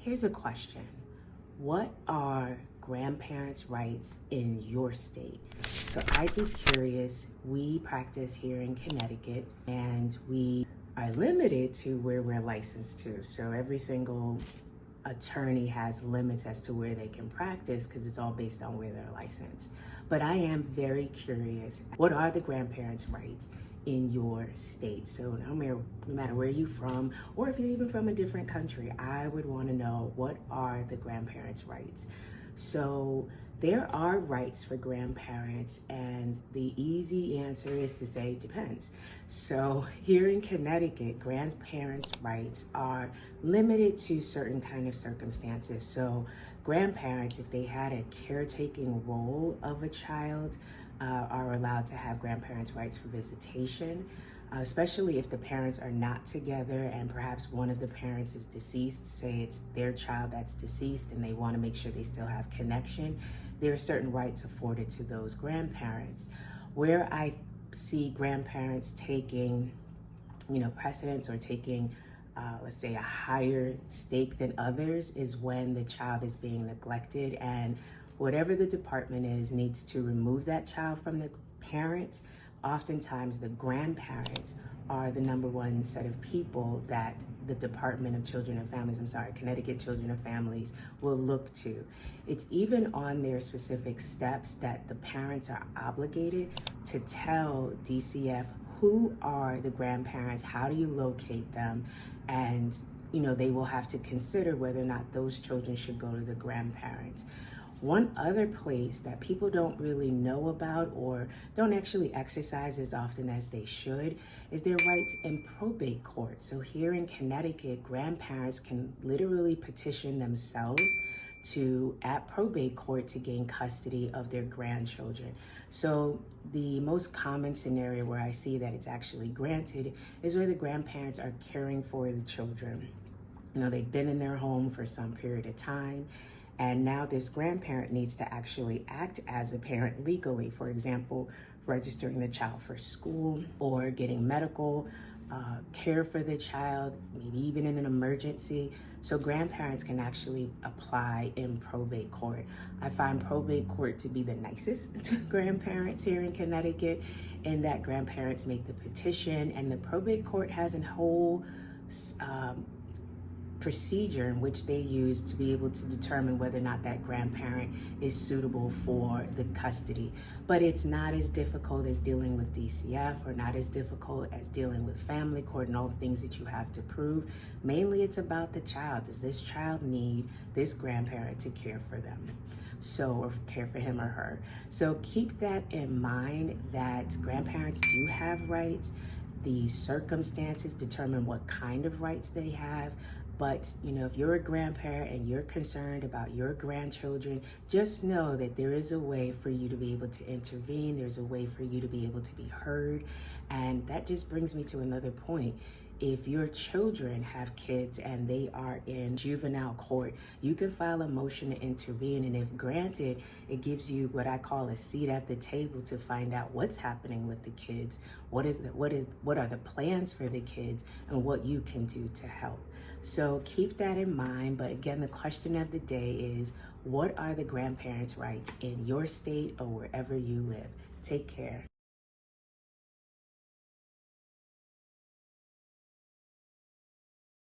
Here's a question. What are grandparents' rights in your state? So I'd be curious. We practice here in Connecticut and we are limited to where we're licensed to. So every single attorney has limits as to where they can practice because it's all based on where they're licensed. But I am very curious. What are the grandparents' rights in your state? So no matter where you're from, or if you're even from a different country, I would want to know, what are the grandparents' rights? So there are rights for grandparents, and the easy answer is to say it depends. So here in Connecticut, grandparents' rights are limited to certain kind of circumstances. So grandparents, if they had a caretaking role of a child, are allowed to have grandparents' rights for visitation, especially if the parents are not together and perhaps one of the parents is deceased. Say it's their child that's deceased and they want to make sure they still have connection. There are certain rights afforded to those grandparents. Where I see grandparents taking, precedence or taking, let's say, a higher stake than others is when the child is being neglected, and whatever the department is needs to remove that child from the parents. Oftentimes the grandparents are the number one set of people that the Department of Connecticut Children and Families will look to. It's even on their specific steps that the parents are obligated to tell DCF who are the grandparents, how do you locate them, and they will have to consider whether or not those children should go to the grandparents. One other place that people don't really know about or don't actually exercise as often as they should is their rights in probate court. So here in Connecticut, grandparents can literally petition themselves at probate court to gain custody of their grandchildren. So the most common scenario where I see that it's actually granted is where the grandparents are caring for the children. They've been in their home for some period of time, and now this grandparent needs to actually act as a parent legally. For example, registering the child for school or getting medical care for the child, maybe even in an emergency. So grandparents can actually apply in probate court. I find probate court to be the nicest to grandparents here in Connecticut, in that grandparents make the petition and the probate court has a whole procedure in which they use to be able to determine whether or not that grandparent is suitable for the custody. But it's not as difficult as dealing with DCF, or not as difficult as dealing with family court and all the things that you have to prove. Mainly it's about the child. Does this child need this grandparent to care for them? Or care for him or her. So keep that in mind, that grandparents do have rights. The circumstances determine what kind of rights they have. But, if you're a grandparent and you're concerned about your grandchildren, just know that there is a way for you to be able to intervene. There's a way for you to be able to be heard. And that just brings me to another point. If your children have kids and they are in juvenile court, you can file a motion to intervene. And if granted, it gives you what I call a seat at the table to find out what's happening with the kids, what are the plans for the kids, and what you can do to help. So keep that in mind. But again, the question of the day is, what are the grandparents' rights in your state or wherever you live? Take care.